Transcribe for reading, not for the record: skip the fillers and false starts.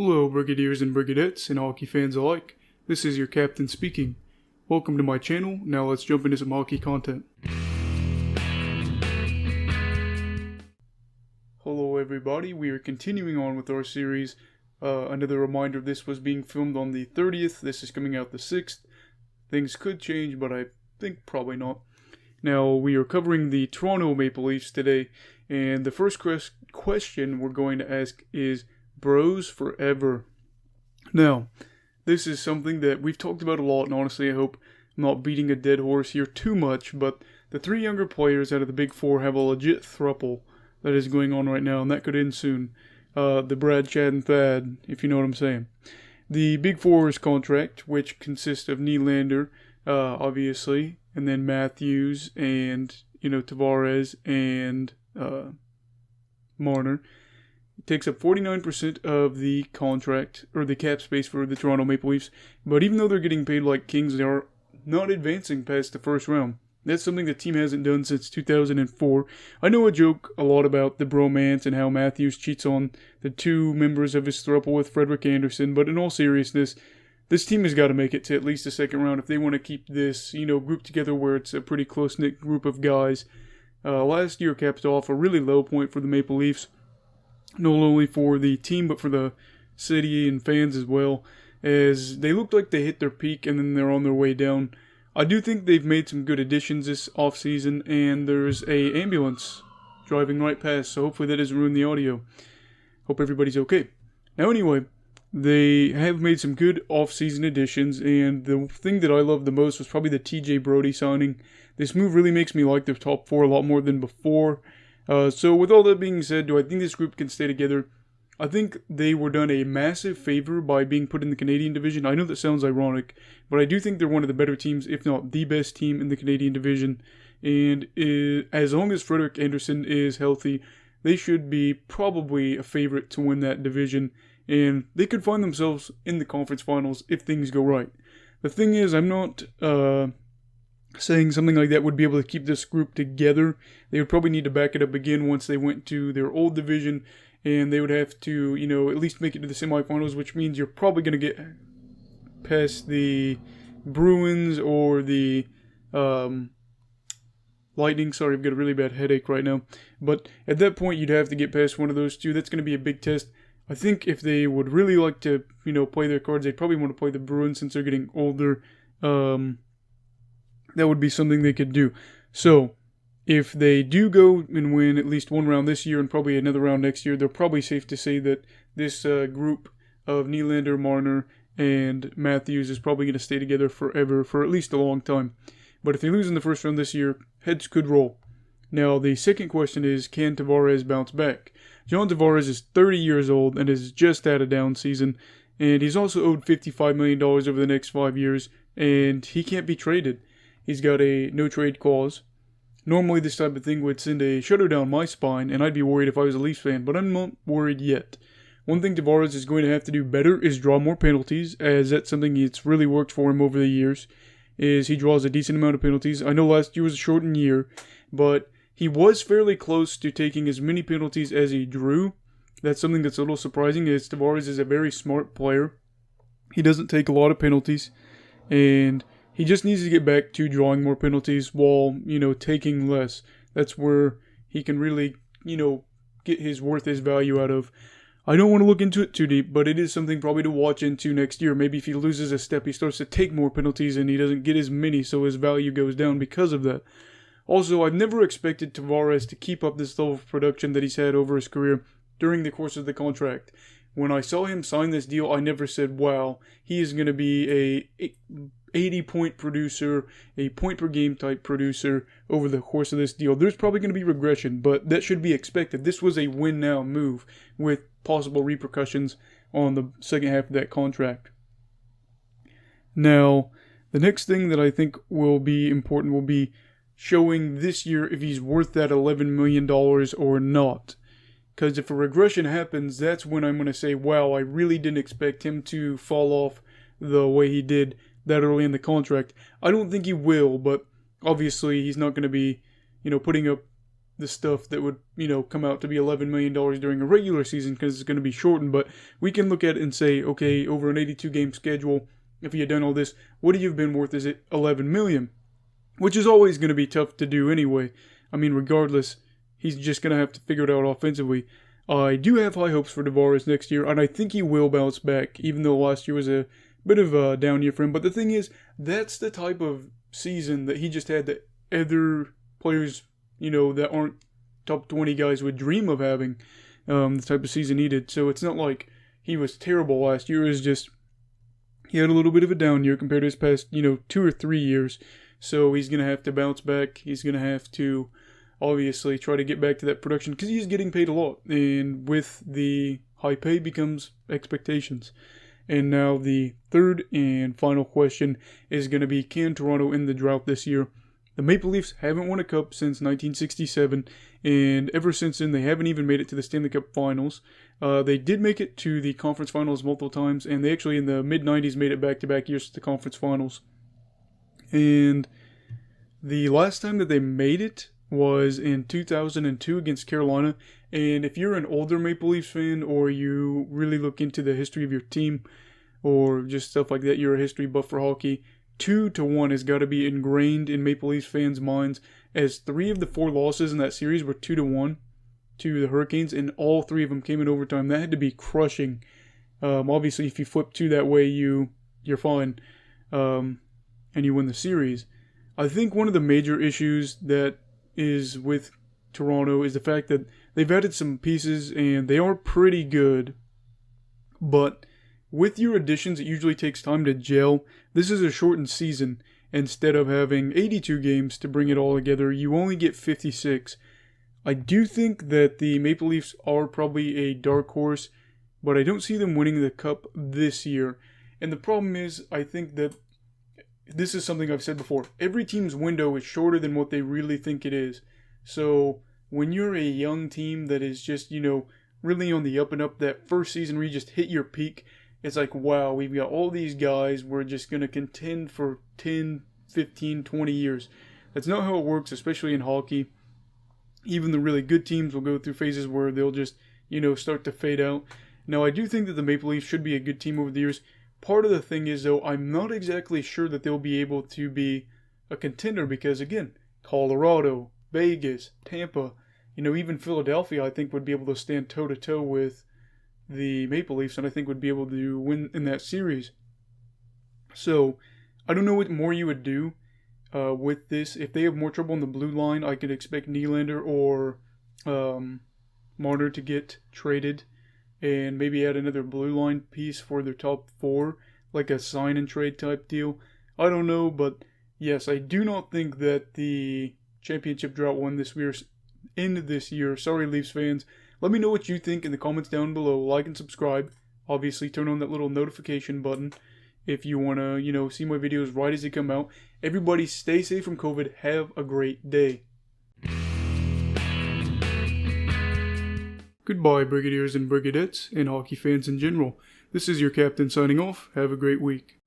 Hello, Brigadiers and Brigadettes and hockey fans alike. This is your captain speaking. Welcome to my channel. Now let's jump into some hockey content. Hello everybody, we are continuing on with our series. Another reminder, this was being filmed on the 30th. This is coming out the 6th. Things could change, but I think probably not. Now, we are covering the Toronto Maple Leafs today, and the first question we're going to ask is, Bros forever. Now, this is something that we've talked about a lot, and honestly I hope I'm not beating a dead horse here too much, but the three younger players out of the Big Four have a legit throuple that is going on right now, and that could end soon. The Brad, Chad, and Thad, if you know what I'm saying. The Big Four's contract, which consists of Nylander, obviously, and then Matthews, and, Tavares, and Marner. It takes up 49% of the contract, or the cap space for the Toronto Maple Leafs. But even though they're getting paid like kings, they are not advancing past the first round. That's something the team hasn't done since 2004. I know I joke a lot about the bromance and how Matthews cheats on the two members of his throuple with Frederik Andersen, but in all seriousness, this team has got to make it to at least the second round if they want to keep this, group together where it's a pretty close-knit group of guys. Last year capped off a really low point for the Maple Leafs. Not only for the team, but for the city and fans as well, as they looked like they hit their peak and then they're on their way down. I do think they've made some good additions this offseason, and there's a ambulance driving right past, so hopefully that doesn't ruin the audio. Hope everybody's okay. Now anyway, they have made some good offseason additions, and the thing that I loved the most was probably the TJ Brodie signing. This move really makes me like their top four a lot more than before. So with all that being said, do I think this group can stay together? I think they were done a massive favor by being put in the Canadian division. I know that sounds ironic, but I do think they're one of the better teams, if not the best team in the Canadian division. And as long as Frederik Andersen is healthy, they should be probably a favorite to win that division. And they could find themselves in the conference finals if things go right. The thing is, I'm not saying something like that would be able to keep this group together. They would probably need to back it up again once they went to their old division, and they would have to, at least make it to the semifinals, which means you're probably going to get past the Bruins or the Lightning. Sorry, I've got a really bad headache right now. But at that point, you'd have to get past one of those two. That's going to be a big test. I think if they would really like to, play their cards, they'd probably want to play the Bruins since they're getting older. That would be something they could do. So, if they do go and win at least one round this year and probably another round next year, they're probably safe to say that this group of Nylander, Marner, and Matthews is probably going to stay together forever, for at least a long time. But if they lose in the first round this year, heads could roll. Now, the second question is, can Tavares bounce back? John Tavares is 30 years old and has just had a down season, and he's also owed $55 million over the next 5 years, and he can't be traded. He's got a no-trade clause. Normally this type of thing would send a shudder down my spine, and I'd be worried if I was a Leafs fan, but I'm not worried yet. One thing Tavares is going to have to do better is draw more penalties, as that's something that's really worked for him over the years, is he draws a decent amount of penalties. I know last year was a shortened year, but he was fairly close to taking as many penalties as he drew. That's something that's a little surprising, as Tavares is a very smart player. He doesn't take a lot of penalties, and he just needs to get back to drawing more penalties while, taking less. That's where he can really, get his value out of. I don't want to look into it too deep, but it is something probably to watch into next year. Maybe if he loses a step, he starts to take more penalties and he doesn't get as many, so his value goes down because of that. Also, I've never expected Tavares to keep up this level of production that he's had over his career during the course of the contract. When I saw him sign this deal, I never said, wow, he is going to be a 80-point producer, a point-per-game type producer over the course of this deal. There's probably going to be regression, but that should be expected. This was a win-now move with possible repercussions on the second half of that contract. Now, the next thing that I think will be important will be showing this year if he's worth that $11 million or not. Because if a regression happens, that's when I'm going to say, wow, I really didn't expect him to fall off the way he did that early in the contract. I don't think he will, but obviously he's not going to be, putting up the stuff that would, come out to be $11 million during a regular season because it's going to be shortened. But we can look at it and say, okay, over an 82-game schedule, if he had done all this, would he have been worth, is it $11 million? Which is always going to be tough to do anyway. I mean, regardless, he's just going to have to figure it out offensively. I do have high hopes for Tavares next year, and I think he will bounce back, even though last year was a bit of a down year for him. But the thing is, that's the type of season that he just had that other players, that aren't top 20 guys would dream of having, the type of season he did. So it's not like he was terrible last year. It was just he had a little bit of a down year compared to his past, 2 or 3 years. So he's going to have to bounce back. He's going to have to obviously try to get back to that production because he's getting paid a lot. And with the high pay becomes expectations. And now the third and final question is going to be, can Toronto end the drought this year? The Maple Leafs haven't won a cup since 1967, and ever since then they haven't even made it to the Stanley Cup Finals. They did make it to the Conference Finals multiple times, and they actually in the mid-90s made it back-to-back years to the Conference Finals. And the last time that they made it was in 2002 against Carolina. And if you're an older Maple Leafs fan, or you really look into the history of your team, or just stuff like that, you're a history buff for hockey, 2-1 has got to be ingrained in Maple Leafs fans' minds, as 3 of the 4 losses in that series were 2-1 to the Hurricanes, and all 3 of them came in overtime. That had to be crushing. Obviously, if you flip 2 that way, you're fine, and you win the series. I think one of the major issues that is with Toronto is the fact that they've added some pieces, and they are pretty good, but with your additions, it usually takes time to gel. This is a shortened season. Instead of having 82 games to bring it all together, you only get 56. I do think that the Maple Leafs are probably a dark horse, but I don't see them winning the cup this year. And the problem is, I think that this is something I've said before. Every team's window is shorter than what they really think it is. So when you're a young team that is just, really on the up and up, that first season where you just hit your peak, it's like, wow, we've got all these guys. We're just going to contend for 10, 15, 20 years. That's not how it works, especially in hockey. Even the really good teams will go through phases where they'll just, start to fade out. Now, I do think that the Maple Leafs should be a good team over the years. Part of the thing is, though, I'm not exactly sure that they'll be able to be a contender because, again, Colorado, Vegas, Tampa, even Philadelphia, I think would be able to stand toe-to-toe with the Maple Leafs, and I think would be able to win in that series. So, I don't know what more you would do with this. If they have more trouble on the blue line, I could expect Nylander or Marner to get traded and maybe add another blue line piece for their top 4, like a sign and trade type deal. I don't know, but yes, I do not think that the championship drought will end this year. Sorry, Leafs fans. Let me know what you think in the comments down below. Like and subscribe. Obviously, turn on that little notification button if you want to, see my videos right as they come out. Everybody stay safe from COVID. Have a great day. Goodbye, Brigadiers and Brigadettes, and hockey fans in general. This is your captain signing off. Have a great week.